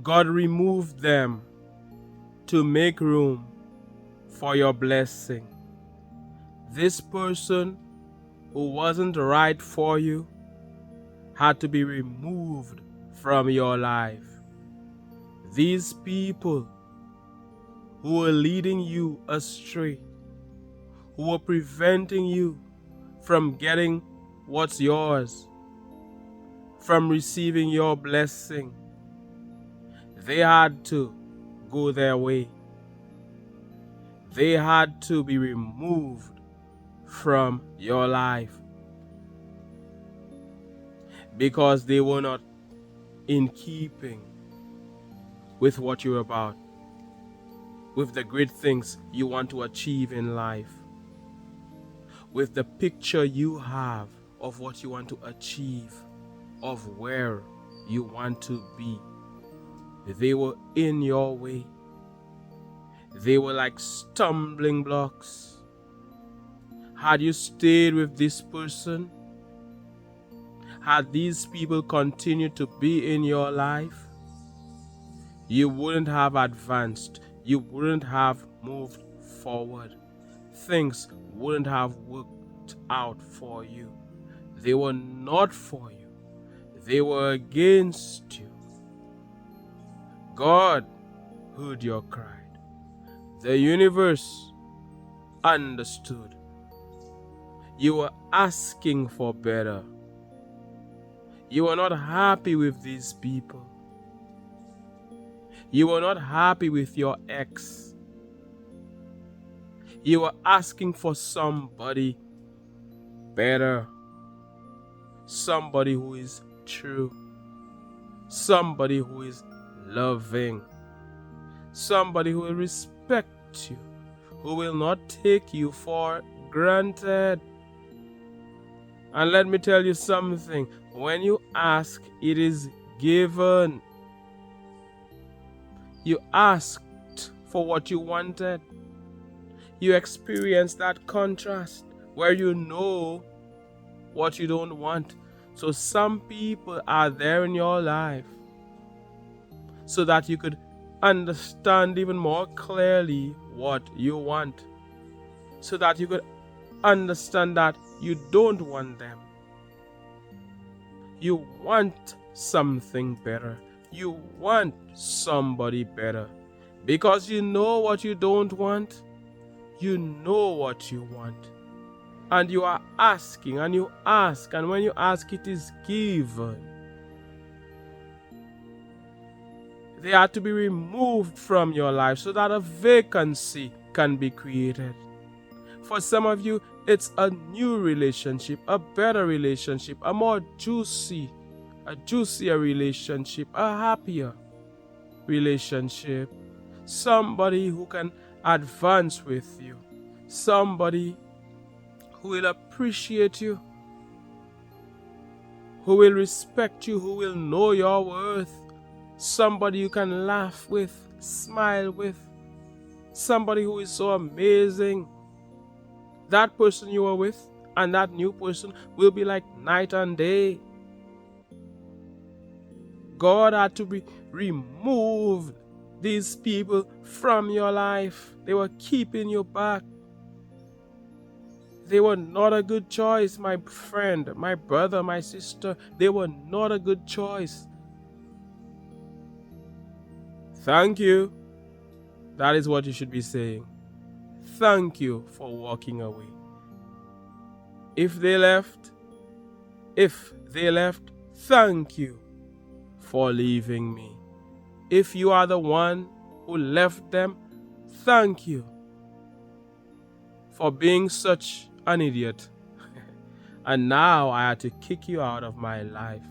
God removed them to make room for your blessing. This person who wasn't right for you had to be removed from your life. These people who were leading you astray, who were preventing you from getting what's yours, from receiving your blessing, they had to go their way. They had to be removed from your life because they were not in keeping with what you're about, with the great things you want to achieve in life, with the picture you have of what you want to achieve, of where you want to be. They were in your way. They were like stumbling blocks. Had you stayed with this person, had these people continued to be in your life, you wouldn't have advanced. You wouldn't have moved forward. Things wouldn't have worked out for you. They were not for you. They were against you. God heard your cry. The universe understood. You were asking for better. You were not happy with these people. You were not happy with your ex. You were asking for somebody better. Somebody who is true. Somebody who is loving. Somebody who will respect you. Who will not take you for granted. And let me tell you something. When you ask, it is given. You asked for what you wanted. You experienced that contrast where you know what you don't want. So some people are there in your life so that you could understand even more clearly what you want. So that you could understand that you don't want them. You want something better. You want somebody better. Because you know what you don't want. You know what you want. And you are asking and you ask. And when you ask, it is given. They are to be removed from your life so that a vacancy can be created. For some of you, it's a new relationship, a better relationship, a more juicier relationship, a happier relationship. Somebody who can advance with you. Somebody who will appreciate you. Who will respect you, who will know your worth. Somebody you can laugh with, smile with. Somebody who is so amazing. That person you are with and that new person will be like night and day. God had to remove these people from your life. They were keeping you back. They were not a good choice, my friend, my brother, my sister. They were not a good choice. Thank you. That is what you should be saying. Thank you for walking away. If they left, thank you for leaving me. If you are the one who left them, thank you for being such an idiot. And now I had to kick you out of my life.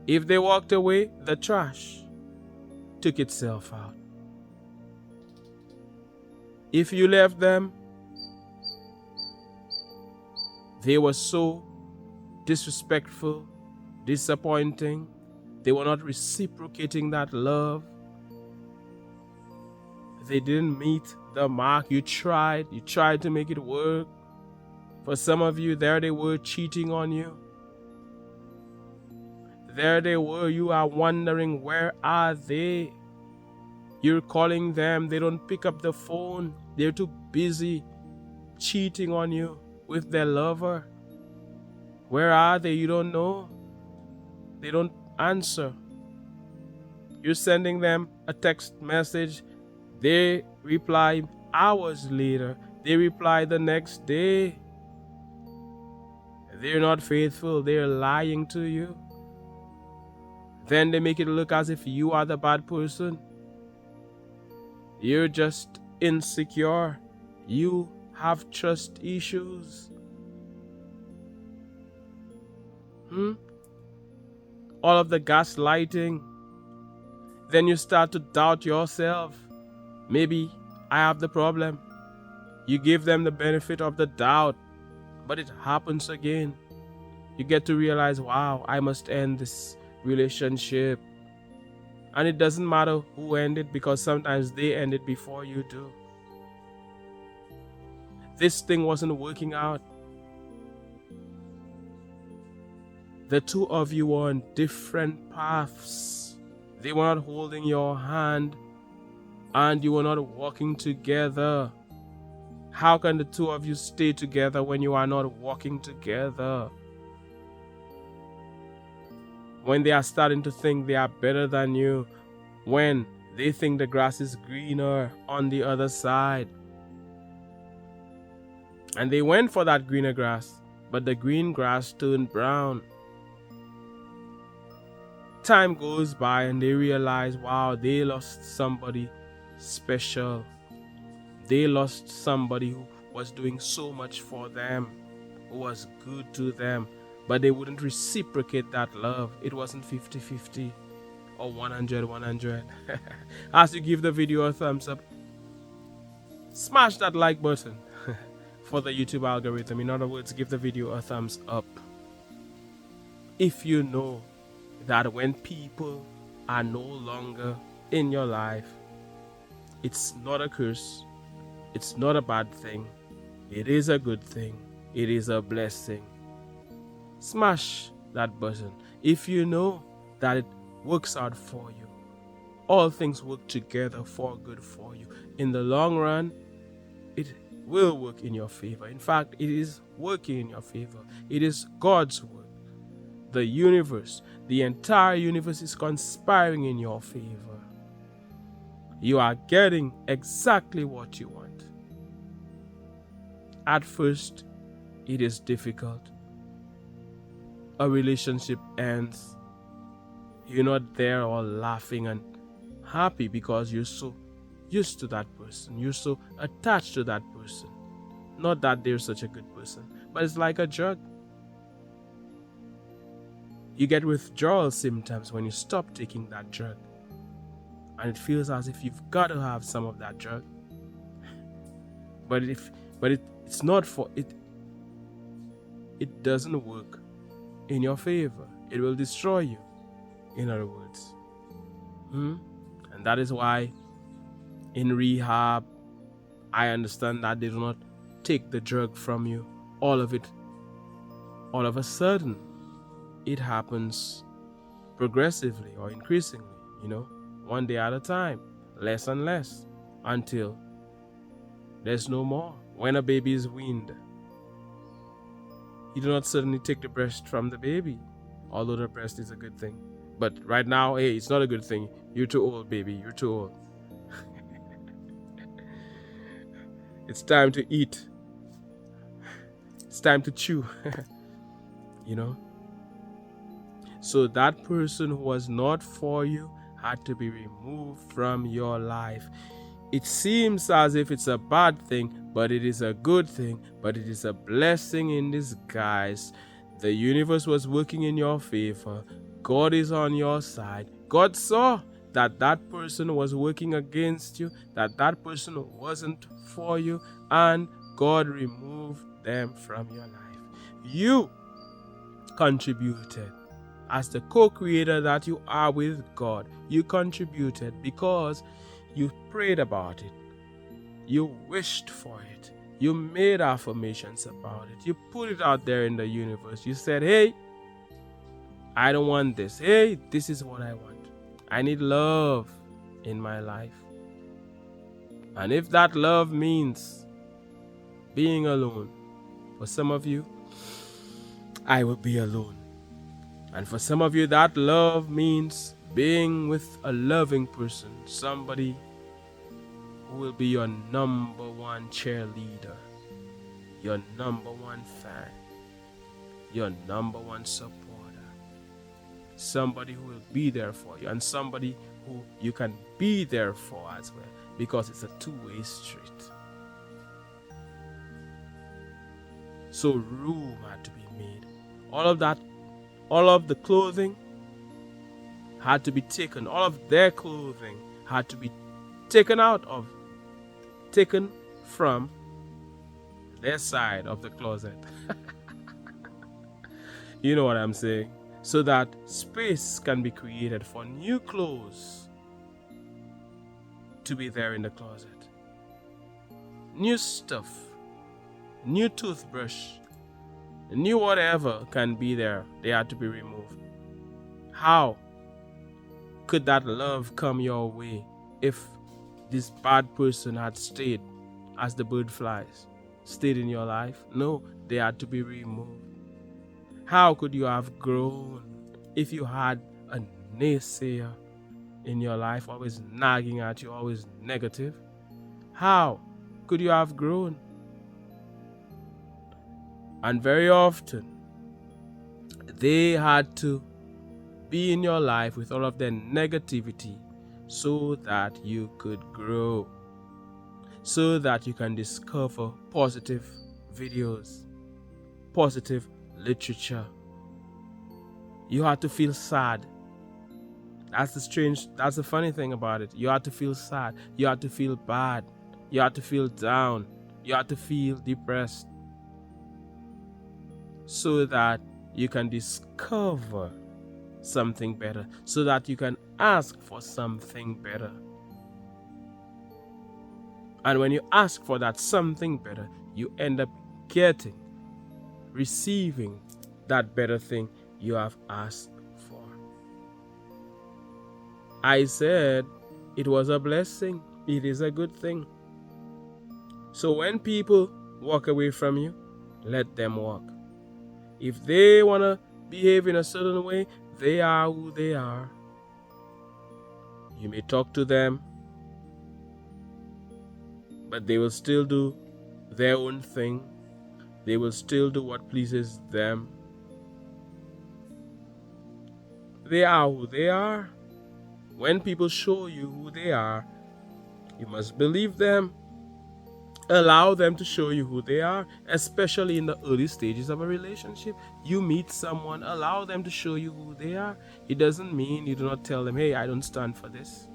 If they walked away, the trash took itself out. If you left them, they were so disrespectful, disappointing. They were not reciprocating that love. They didn't meet the mark. You tried to make it work. For some of you, there they were cheating on you. There they were. You are wondering, where are they? You're calling them. They don't pick up the phone. They're too busy cheating on you with their lover. Where are they? You don't know. They don't answer. You're sending them a text message. They reply hours later. They reply the next day. They're not faithful. They're lying to you. Then they make it look as if you are the bad person. You're just insecure. You have trust issues. All of the gaslighting. Then you start to doubt yourself. Maybe I have the problem. You give them the benefit of the doubt, but it happens again. You get to realize, wow, I must end this relationship. And it doesn't matter who ended, because sometimes they ended before you do. This thing wasn't working out. The two of you were on different paths. They were not holding your hand, and you were not walking together. How can the two of you stay together when you are not walking together? When they are starting to think they are better than you, when they think the grass is greener on the other side. And they went for that greener grass, but the green grass turned brown. Time goes by and they realize, wow, they lost somebody special. They lost somebody who was doing so much for them, who was good to them, but they wouldn't reciprocate that love. It wasn't 50-50 or 100-100. As you give the video a thumbs up, smash that like button for the YouTube algorithm. In other words, give the video a thumbs up. If you know that when people are no longer in your life, it's not a curse, it's not a bad thing, it is a good thing, it is a blessing. Smash that button. If you know that it works out for you, all things work together for good for you. In the long run, it will work in your favor. In fact, it is working in your favor. It is God's work. The universe, the entire universe is conspiring in your favor. You are getting exactly what you want. At first, it is difficult. A relationship ends. You're not there all laughing and happy because you're so used to that person. You're so attached to that person. Not that they're such a good person, but it's like a drug. You get withdrawal symptoms when you stop taking that drug. And it feels as if you've got to have some of that drug. But it's not for it. It doesn't work in your favor. It will destroy you, in other words. And that is why in rehab, I understand that they do not take the drug from you, all of it, all of a sudden. It happens progressively or increasingly, one day at a time, less and less, until there's no more. When a baby is weaned, you do not suddenly take the breast from the baby, although the breast is a good thing. But right now, hey, it's not a good thing. You're too old, baby. You're too old. It's time to eat. It's time to chew. So that person who was not for you had to be removed from your life. It seems as if it's a bad thing, but it is a good thing, but it is a blessing in disguise. The universe was working in your favor. God is on your side. God saw that that person was working against you, that that person wasn't for you, and God removed them from your life. You contributed. As the co-creator that you are with God, you contributed because you prayed about it. You wished for it. You made affirmations about it. You put it out there in the universe. You said, hey, I don't want this. Hey, this is what I want. I need love in my life. And if that love means being alone, for some of you, I will be alone. And for some of you, that love means being with a loving person, somebody who will be your number one cheerleader, your number one fan, your number one supporter, somebody who will be there for you, and somebody who you can be there for as well, because it's a two-way street. So room had to be made. All of that, all of the clothing had to be taken. All of their clothing had to be taken from their side of the closet. You know what I'm saying? So that space can be created for new clothes to be there in the closet. New stuff, new toothbrush, new whatever can be there. They had to be removed. How could that love come your way if this bad person had stayed as the bird flies, stayed in your life? No, they had to be removed. How could you have grown if you had a naysayer in your life, always nagging at you, always negative? How could you have grown? And very often, they had to be in your life with all of their negativity so that you could grow, so that you can discover positive videos, positive literature. You had to feel sad. That's the funny thing about it. You had to feel sad. You had to feel bad. You had to feel down. You had to feel depressed so that you can discover something better, so that you can ask for something better. And when you ask for that something better, you end up receiving that better thing you have asked for. I said it was a blessing. It is a good thing. So when people walk away from you, let them walk. If they want to behave in a certain way, they are who they are. You may talk to them, but they will still do their own thing. They will still do what pleases them. They are who they are. When people show you who they are, you must believe them. Allow them to show you who they are, especially in the early stages of a relationship. You meet someone, allow them to show you who they are. It doesn't mean you do not tell them, hey, I don't stand for this.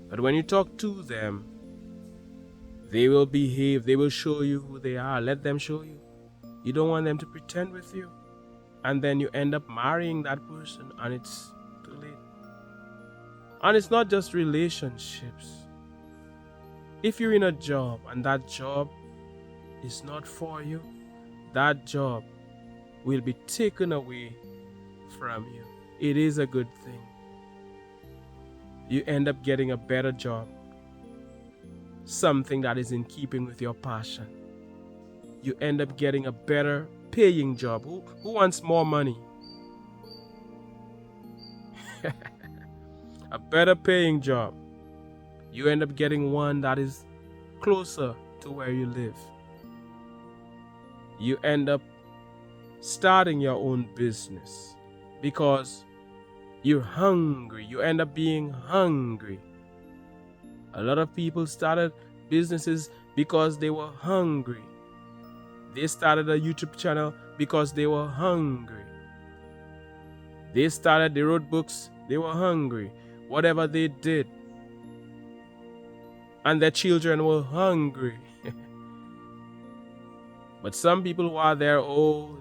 But when you talk to them, they will behave, they will show you who they are. Let them show you. You don't want them to pretend with you. And then you end up marrying that person and it's too late. And it's not just relationships. If you're in a job and that job is not for you, that job will be taken away from you. It is a good thing. You end up getting a better job, something that is in keeping with your passion. You end up getting a better paying job. Who wants more money? A better paying job. You end up getting one that is closer to where you live. You end up starting your own business because you're hungry. You end up being hungry. A lot of people started businesses because they were hungry. They started a YouTube channel because they were hungry. They started, they wrote books, they were hungry. Whatever they did. And their children were hungry. But some people who are there,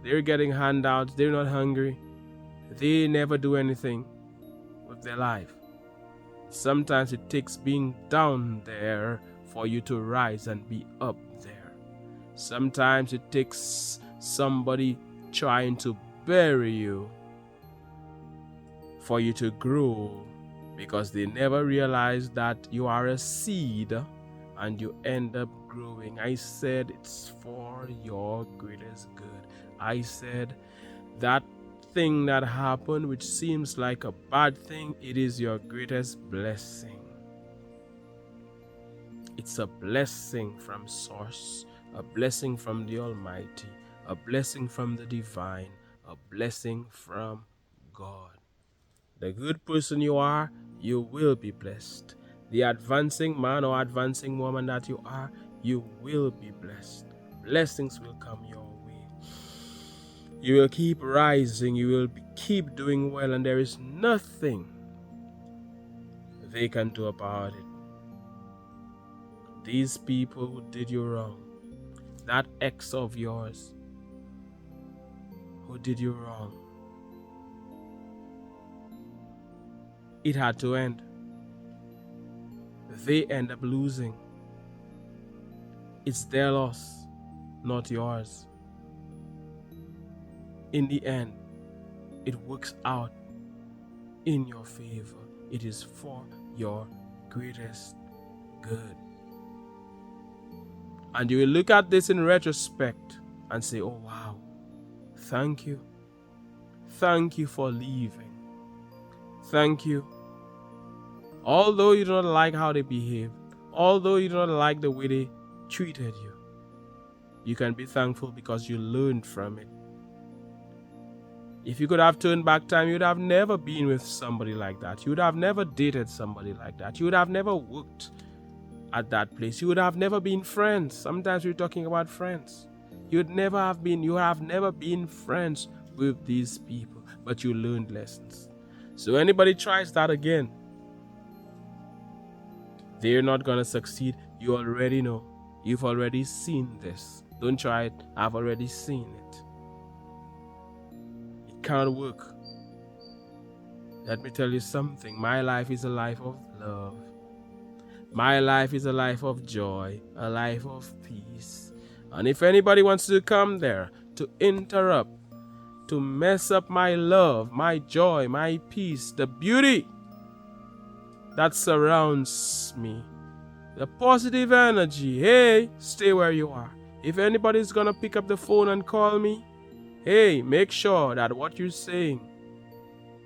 they're getting handouts, they're not hungry. They never do anything with their life. Sometimes it takes being down there for you to rise and be up there. Sometimes it takes somebody trying to bury you for you to grow, because they never realize that you are a seed and you end up growing. I said it's for your greatest good. I said that thing that happened, which seems like a bad thing, it is your greatest blessing. It's a blessing from Source, a blessing from the Almighty, a blessing from the Divine, a blessing from God. The good person you are, you will be blessed. The advancing man or advancing woman that you are, you will be blessed. Blessings will come your way. You will keep rising, you will keep doing well, and there is nothing they can do about it. These people who did you wrong, that ex of yours who did you wrong, it had to end. They end up losing. It's their loss, not yours. In the end, it works out in your favor. It is for your greatest good. And you will look at this in retrospect and say, oh wow, thank you. Thank you for leaving. Thank you. Although you do not like how they behaved, although you do not like the way they treated you, you can be thankful because you learned from it. If you could have turned back time, you would have never been with somebody like that. You would have never dated somebody like that. You would have never worked at that place. You would have never been friends. Sometimes we're talking about friends. You have never been friends with these people, but you learned lessons. So anybody tries that again, they're not going to succeed. You already know. You've already seen this. Don't try it. I've already seen it. It can't work. Let me tell you something. My life is a life of love. My life is a life of joy, a life of peace. And if anybody wants to come there to interrupt, to mess up my love, my joy, my peace, the beauty that surrounds me, the positive energy, hey, stay where you are. If anybody's gonna pick up the phone and call me, hey, make sure that what you're saying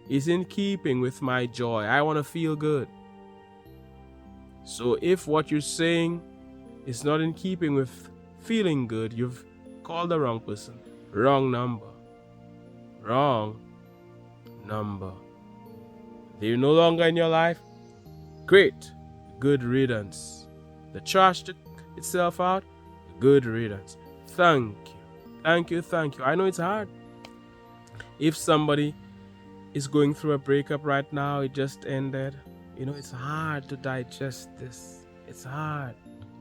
is in keeping with my joy. I want to feel good. So if what you're saying is not in keeping with feeling good, you've called the wrong person. Wrong number. Wrong number. They're no longer in your life. Great. Good riddance. The trash took itself out. Good riddance. Thank you. Thank you. Thank you. I know it's hard. If somebody is going through a breakup right now, it just ended. You know, it's hard to digest this. It's hard.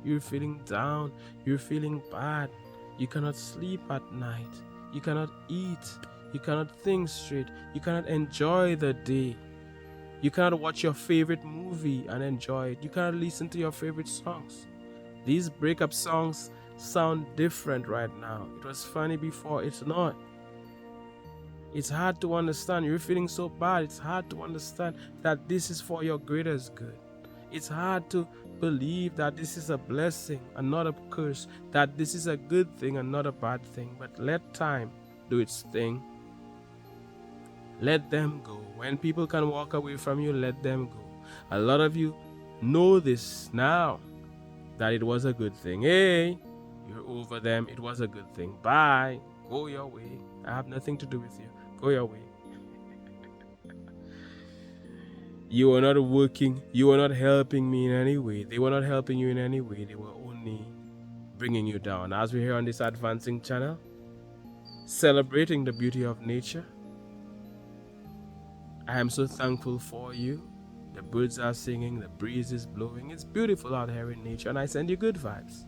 You're feeling down. You're feeling bad. You cannot sleep at night. You cannot eat. You cannot think straight. You cannot enjoy the day. You cannot watch your favorite movie and enjoy it. You cannot listen to your favorite songs. These breakup songs sound different right now. It was funny before. It's not. It's hard to understand. You're feeling so bad. It's hard to understand that this is for your greatest good. It's hard to believe that this is a blessing and not a curse, that this is a good thing and not a bad thing. But let time do its thing. Let them go. When people can walk away from you, let them go. A lot of you know this now, that it was a good thing. Hey, you're over them. It was a good thing. Bye. Go your way. I have nothing to do with you. Go your way. You were not working. You were not helping me in any way. They were not helping you in any way. They were only bringing you down. As we hear on this advancing channel, celebrating the beauty of nature, I am so thankful for you. The birds are singing. The breeze is blowing. It's beautiful out here in nature, and I send you good vibes.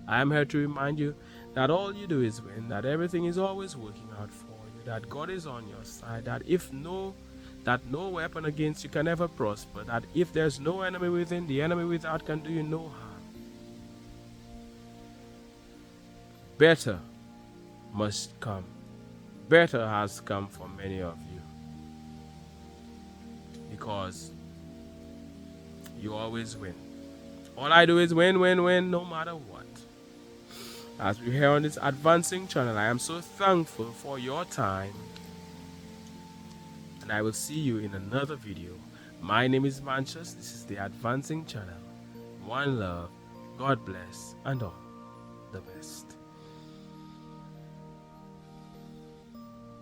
I am here to remind you that all you do is win, that everything is always working out for you, that God is on your side, that no weapon against you can ever prosper, that if there's no enemy within, the enemy without can do you no harm. Better must come. better has come for many of you, because you always win. All I do is win, win, win, no matter what. As we hear on this advancing channel, I am so thankful for your time, and I will see you in another video. My name is Mantius. This is the advancing channel. One love, God bless, and all the best.